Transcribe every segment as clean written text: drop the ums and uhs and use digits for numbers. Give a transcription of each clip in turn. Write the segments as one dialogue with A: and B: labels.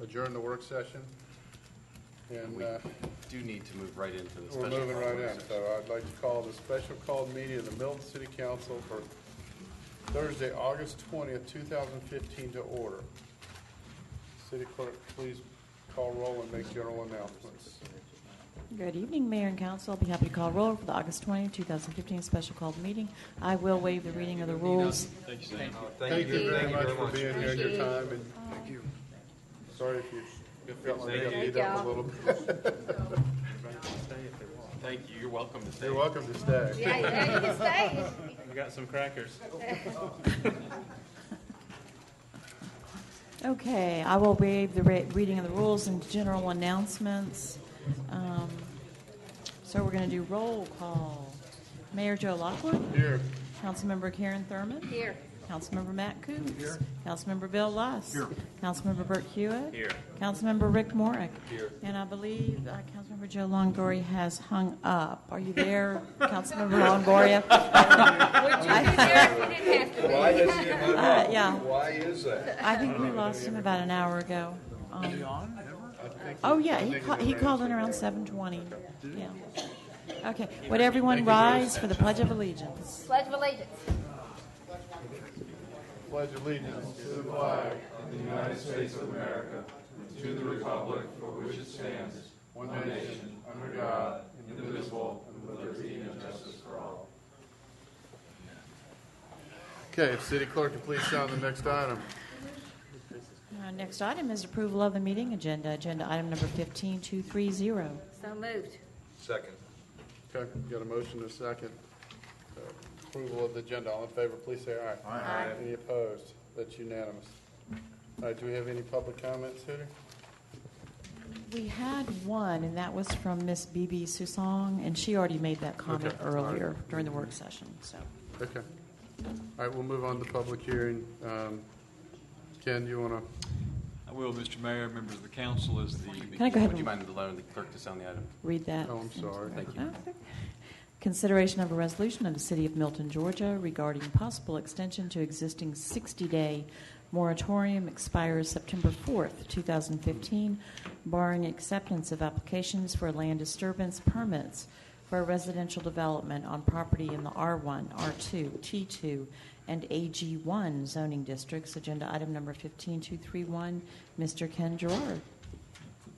A: adjourn the work session. And
B: We do need to move right into the special.
A: we're moving right in.
B: session.
A: So I'd like to call the special called meeting of the Milton City Council for Thursday, August 20th, 2015 to order. City Clerk, please call roll and make general announcements.
C: Good evening, Mayor and Council. I'll be happy to call roll for the August 20, 2015 special called meeting. I will waive the reading of the rules.
A: Thank you very much for being here and your time. And thank you. Sorry if you felt like you got beat up a little bit.
B: Thank you. You're welcome to stay.
A: You're welcome to stay.
D: Yeah, you can stay.
B: We got some crackers.
C: Okay, I will waive the reading of the rules and general announcements. So we're going to do roll call. Mayor Joe Lockwood.
A: Here.
C: Councilmember Karen Thurman.
D: Here.
C: Councilmember Matt Coombs. Here. Councilmember Bill Luss.
A: Here.
C: Councilmember Bert Hewitt.
B: Here.
C: Councilmember Rick Morick.
B: Here.
C: And I believe Councilmember Joe Longoria has hung up. Are you there, Councilmember Longoria?
D: Would you be there if you didn't have to be?
E: Why is he hung up?
C: Yeah.
E: Why is that?
C: I think we lost him about an hour ago.
A: I think
C: Oh, yeah, he called in around 7:20. Yeah. Okay, would everyone rise for the Pledge of Allegiance?
D: Pledge of Allegiance.
A: Pledge allegiance to the flag of the United States of America, to the republic for which it stands, one nation, under God, indivisible, and with liberty and justice for all. Okay, if City Clerk can please sound the next item.
C: Next item is approval of the meeting agenda. Agenda item number 15230.
D: So moved.
E: Second.
A: Okay, got a motion and a second. Approval of the agenda. All in favor, please say aye.
D: Aye.
A: Any opposed? That's unanimous. All right, do we have any public comments, Hooter?
C: We had one, and that was from Miss Bibi Susong, and she already made that comment
A: Okay.
C: earlier during the work session. So,
A: Okay. All right, we'll move on to public hearing. Ken, do you want to?
F: I will, Mr. Mayor, members of the council, as the...
C: Can I go ahead
B: Would you
C: and
B: mind allowing the clerk to sound the item?
C: read that?
A: Oh, I'm sorry.
B: Thank you.
C: Okay. Consideration of a resolution of the City of Milton, Georgia regarding possible extension to existing 60-day moratorium expires September 4th, 2015, barring acceptance of applications for land disturbance permits for a residential development on property in the R1, R2, T2, and AG1 zoning districts. Agenda item number 15231. Mr. Ken Gerard.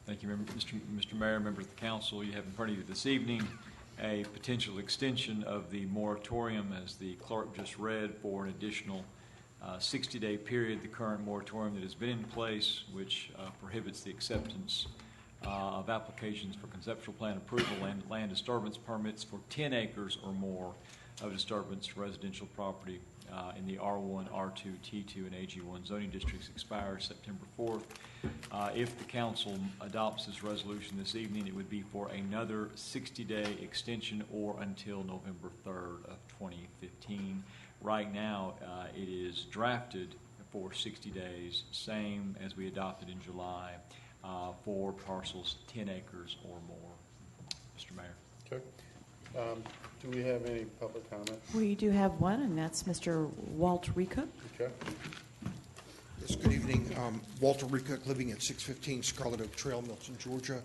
F: Thank you, Mr. Mayor, members of the council. You have in front of you this evening a potential extension of the moratorium, as the clerk just read, for an additional 60-day period. The current moratorium that has been in place, which prohibits the acceptance of applications for conceptual plan approval and land disturbance permits for 10 acres or more of disturbance residential property in the R1, R2, T2, and AG1 zoning districts expires September 4th. If the council adopts this resolution this evening, it would be for another 60-day extension or until November 3rd of 2015. Right now, it is drafted for 60 days, same as we adopted in July, for parcels 10 acres or more. Mr. Mayor.
A: Okay. Do we have any public comment?
C: We do have one, and that's Mr. Walt Recook.
A: Okay.
G: Yes, good evening. Walter Recook, living at 615 Scarlet Oak Trail, Milton, Georgia.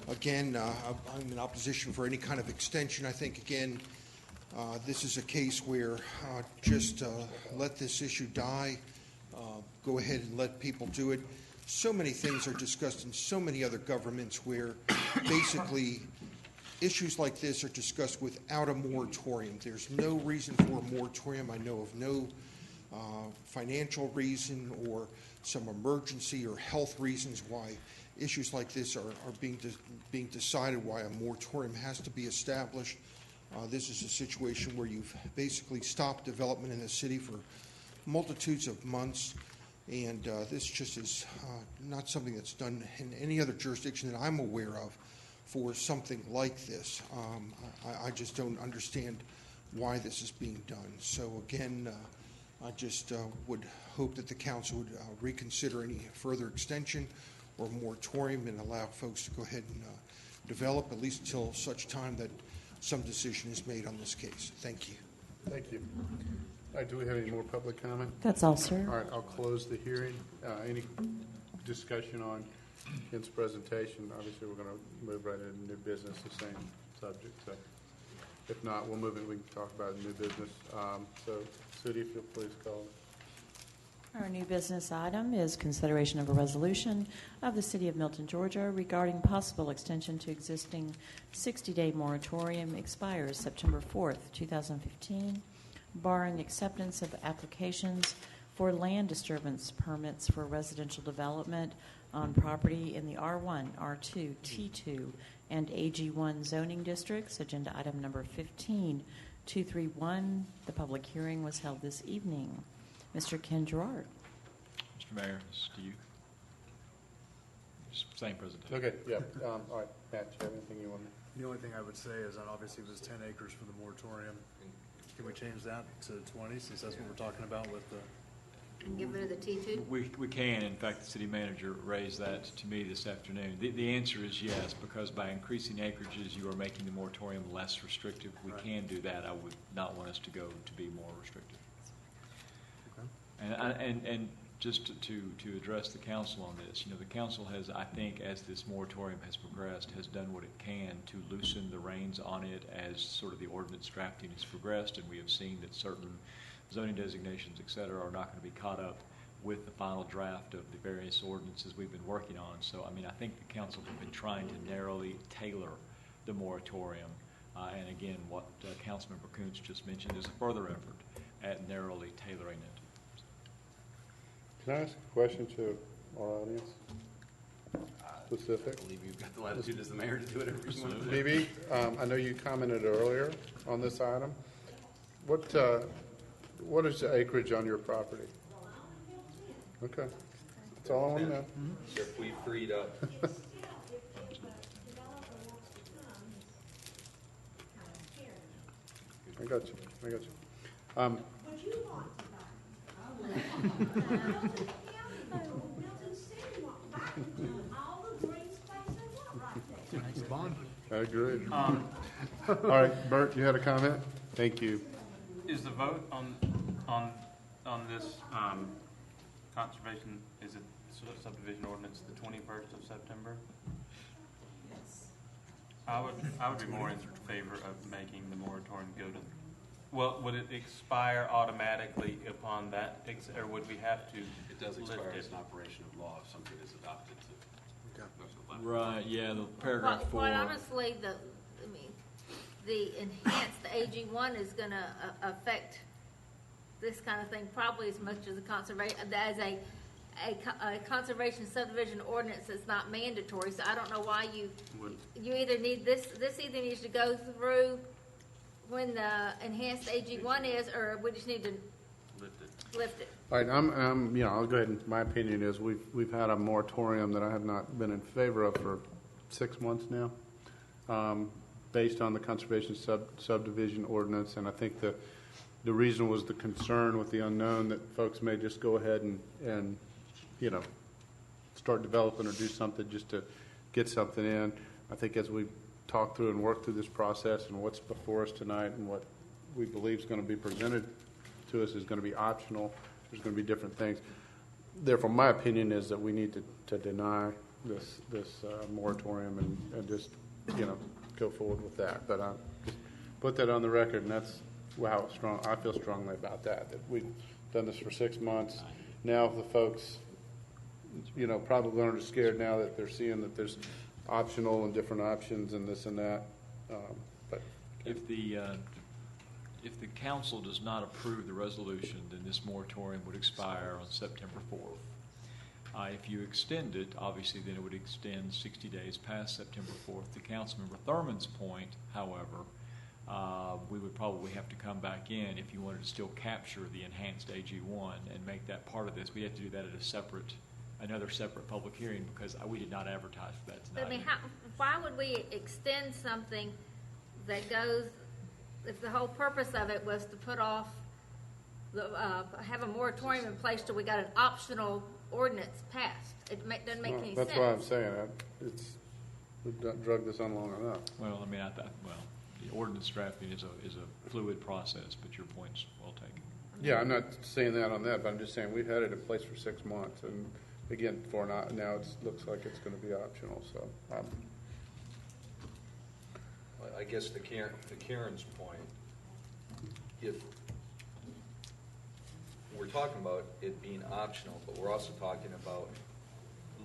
G: Again, I'm in opposition for any kind of extension. I think, again, this is a case where just let this issue die. Go ahead and let people do it. So many things are discussed in so many other governments where basically issues like this are discussed without a moratorium. There's no reason for a moratorium. I know of no financial reason or some emergency or health reasons why issues like this are being decided, why a moratorium has to be established. This is a situation where you've basically stopped development in the city for multitudes of months, and this just is not something that's done in any other jurisdiction that I'm aware of for something like this. I just don't understand why this is being done. So again, I just would hope that the council would reconsider any further extension or moratorium and allow folks to go ahead and develop, at least until such time that some decision is made on this case. Thank you.
A: Thank you. All right, do we have any more public comment?
C: That's all, sir.
A: All right, I'll close the hearing. Any discussion on Ken's presentation, obviously we're going to move right into new business, the same subject. So if not, we'll move it, we can talk about new business. So, Sudi, if you'll please call.
C: Our new business item is consideration of a resolution of the City of Milton, Georgia regarding possible extension to existing 60-day moratorium expires September 4th, 2015, barring acceptance of applications for land disturbance permits for residential development on property in the R1, R2, T2, and AG1 zoning districts. Agenda item number 15231. The public hearing was held this evening. Mr. Ken Gerard.
F: Mr. Mayor, this is to you. Same presentation.
A: Okay, yeah. All right, Matt, do you have anything you want to?
H: The only thing I would say is that obviously it was 10 acres for the moratorium. Can we change that to 20, since that's what we're talking about with the...
D: And get rid of the T2?
F: We can. In fact, the city manager raised that to me this afternoon. The answer is yes, because by increasing acreages, you are making the moratorium less restrictive. We
H: Right.
F: can do that. I would not want us to go to be more restrictive.
H: Okay.
F: And just to address the council on this, the council has, I think, as this moratorium has progressed, has done what it can to loosen the reins on it as sort of the ordinance drafting has progressed, and we have seen that certain zoning designations, et cetera, are not going to be caught up with the final draft of the various ordinances we've been working on. So, I think the council has been trying to narrowly tailor the moratorium. And again, what Councilmember Kuntz just mentioned is a further effort at narrowly tailoring it.
A: Can I ask a question to our audience? Specific?
B: I believe you've got the latitude as the mayor to do whatever you want to do.
A: BB, I know you commented earlier on this item. What is the acreage on your property? Okay. That's all I want to know.
E: If we freed up.
A: I got you. I agree. All right, Bert, you had a comment? Thank you.
I: Is the vote on this conservation, is it subdivision ordinance the 21st of September?
C: Yes.
I: I would be more in favor of making the moratorium go to, well, would it expire automatically upon that, or would we have to
B: It does
I: lift
B: expire
I: it?
B: as an operation of law if something is adopted to.
F: Right, yeah, the paragraph 4.
D: Quite honestly, the enhanced AG1 is going to affect this kind of thing probably as much as a conservation, as a conservation subdivision ordinance that's not mandatory. So I don't know why you either need this either needs to go through when the enhanced AG1 is, or we just need to lift it.
A: All right, I'll go ahead and my opinion is we've had a moratorium that I have not been in favor of for 6 months now, based on the conservation subdivision ordinance, and I think the reason was the concern with the unknown that folks may just go ahead and start developing or do something just to get something in. I think as we talk through and work through this process and what's before us tonight and what we believe is going to be presented to us is going to be optional. There's going to be different things. Therefore, my opinion is that we need to deny this moratorium and just go forward with that. But I just put that on the record, and that's how strong I feel strongly about that. That we've done this for 6 months. Now the folks, probably aren't scared now that they're seeing that there's optional and different options and this and that. But
F: If the council does not approve the resolution, then this moratorium would expire on September 4th. If you extend it, obviously, then it would extend 60 days past September 4th. To Councilmember Thurman's point, however, we would probably have to come back in if you wanted to still capture the enhanced AG1 and make that part of this. We have to do that at another separate public hearing because we did not advertise for that tonight.
D: Why would we extend something that goes, if the whole purpose of it was to put off, have a moratorium in place till we got an optional ordinance passed? It doesn't make any sense.
A: that's why I'm saying we've drug this on long enough.
F: Well, the ordinance drafting is a fluid process, but your point's well taken.
A: Yeah, I'm not saying that on that, but I'm just saying we've had it in place for 6 months, and again, now it looks like it's gonna be optional, so,
E: Well, I guess to Karen's point, if we're talking about it being optional, but we're also talking about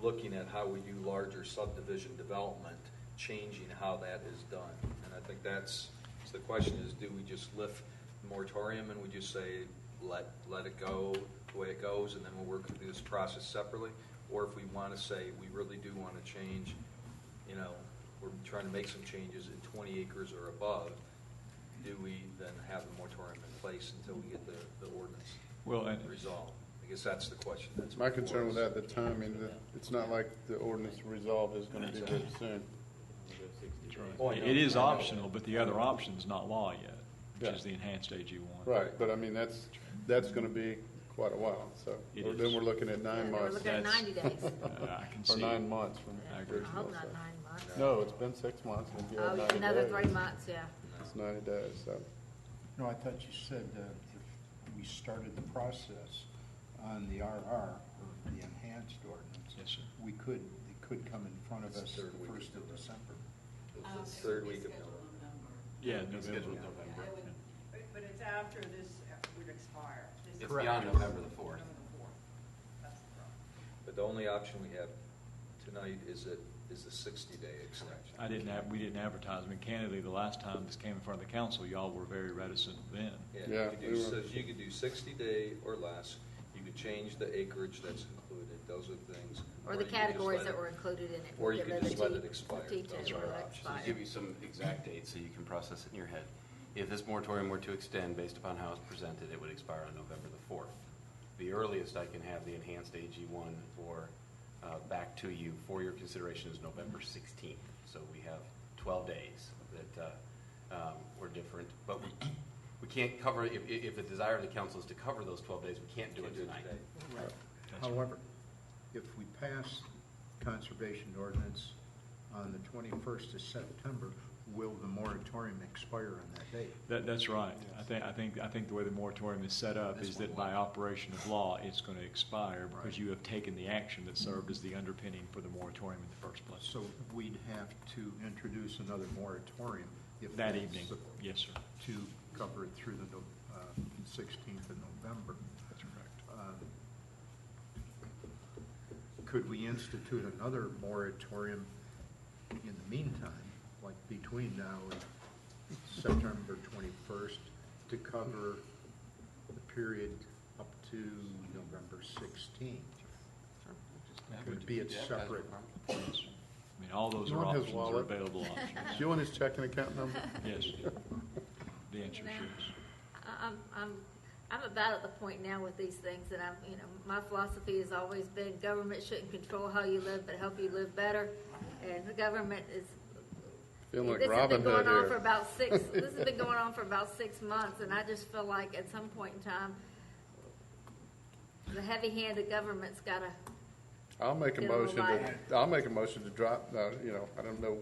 E: looking at how we do larger subdivision development, changing how that is done. And I think so the question is, do we just lift the moratorium and we just say, let it go the way it goes, and then we'll work through this process separately? Or if we want to say, we really do want to change, we're trying to make some changes in 20 acres or above, do we then have the moratorium in place until we get the ordinance resolved? I guess that's the question. That's
A: my concern with that, the timing, that it's not like the ordinance resolved is gonna be very soon.
E: Oh, I know.
F: It is optional, but the other option's not law yet, which
A: Yeah.
F: is the enhanced AG1.
A: Right, but I mean, that's gonna be quite a while, so,
F: It
A: then
F: is.
A: we're looking at 9
D: Yeah, we're
A: months.
D: looking at 90 days.
F: I can
A: Or
F: see.
A: 9 months from
F: I
D: I
F: agree.
A: original,
D: hope not
A: so.
D: 9 months.
A: No, it's been 6 months, and if you
D: Oh,
A: have
D: yeah,
A: 90
D: another
A: days,
D: 3 months, yeah.
A: it's 90 days, so.
J: No, I thought you said if we started the process on the RR, or the enhanced ordinance,
F: Yes, sir.
J: it could come in front of
E: It's
J: us
E: the
J: the
E: third week of
J: 1st of December.
E: It's the third week of November.
F: Yeah,
B: It's
F: November.
B: scheduled November.
K: But it's after this would expire. This
B: It's
K: is-
B: beyond November the 4th.
K: November the 4th. That's the problem.
E: But the only option we have tonight is the 60-day extension.
F: We didn't advertise. I mean, candidly, the last time this came in front of the council, y'all were very reticent then.
A: Yeah,
E: You could do 60-day or less. You could change the acreage that's included. Those are the things.
D: Or the
E: you could just
D: categories
E: let
D: that
E: it-
D: were included in it.
E: Or you
D: Get
E: could
D: rid of
E: just let
D: T-
E: it expire.
D: T10
E: Those are
D: or
E: our
D: let
E: options.
B: To
D: expire.
B: give you some exact dates so you can process it in your head. If this moratorium were to extend based upon how it's presented, it would expire on November the 4th. The earliest I can have the enhanced AG1 back to you for your consideration is November 16th. So we have 12 days that were different. But we can't cover, if the desire of the council is to cover those 12 days, we can't do it tonight.
F: That's
J: However, if we pass conservation ordinance on the 21st of September, will the moratorium expire on that date?
F: That's right. I think the way the moratorium is set up is that by operation of law, it's going to expire because you have taken the action that served as the underpinning for the moratorium in the first place.
J: So we'd have to introduce another moratorium if
F: That
J: that's
F: evening, yes, sir.
J: to cover it through the 16th of November.
F: That's correct.
J: Could we institute another moratorium in the meantime, like between now and September 21st, to cover the period up to November 16th? Could it be a separate?
F: Yes. I mean, all those
A: You
F: are
A: want his
F: options, are
A: wallet?
F: available options.
A: Do you want his checking account number?
F: Yes. The answer is yes.
D: I'm about at the point now with these things that my philosophy has always been government shouldn't control how you live, but help you live better. And the government is.
A: Feeling like
D: This has
A: Robin
D: been
A: Hood
D: going on
A: here.
D: for about this has been going on for about 6 months, and I just feel like at some point in time, the heavy-handed government's got to.
A: I'll make a
D: Get a little
A: motion
D: lighter.
A: I'll make a motion to drop, I don't know,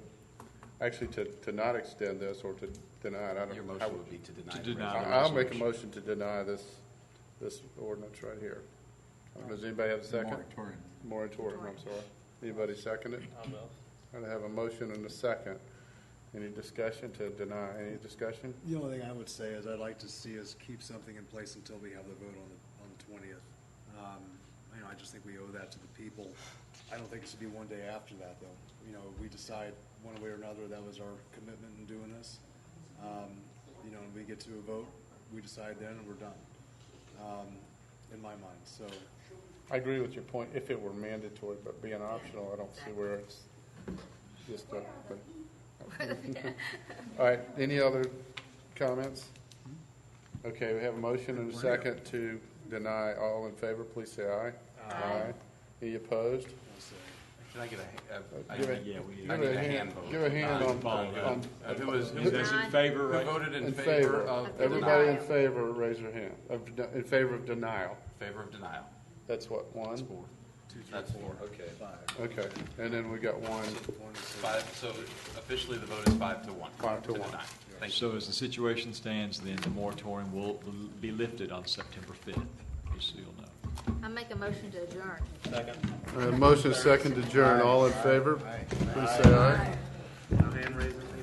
A: actually to not extend this or to deny it. I don't.
B: Your
A: I
B: motion would be to deny.
F: To
B: the
F: deny.
B: resolution.
A: I'll make a motion to deny this ordinance right here. Does anybody have a second?
J: Moratorium.
A: Moratorium, I'm sorry. Anybody second it? I have a motion and a second. Any discussion to deny? Any discussion?
H: The only thing I would say is I'd like to see us keep something in place until we have the vote on the 20th. I just think we owe that to the people. I don't think it should be one day after that, though. We decide one way or another that was our commitment in doing this. And we get to a vote, we decide then, and we're done. In my mind, so.
A: I agree with your point, if it were mandatory, but being optional, I don't see where it's just a. All right, any other comments? Okay, we have a motion and a second to deny. All in favor, please say aye. Aye. Any opposed?
B: Can I get
A: Give
B: a,
A: a-
F: Yeah, we
A: give
B: I
A: a
B: need a
A: hand-
B: hand vote.
A: Give a hand on,
B: Who was
F: That's in favor,
B: who
F: right?
B: voted
A: in
B: in
A: favor.
B: favor of the
A: Everybody in
B: denial?
A: favor, raise your hand. In favor of denial.
B: Favor of denial.
A: That's what, one?
B: That's four.
E: Okay.
A: Okay, and then we got one.
B: Five, so officially the vote is 5-1.
A: 5 to 1.
B: deny. Thank you.
F: So as the situation stands, then the moratorium will be lifted on September 5th, just so you'll know.
D: I make a motion to adjourn.
A: Motion second to adjourn. All in favor? Please say aye.
I: No hand raising.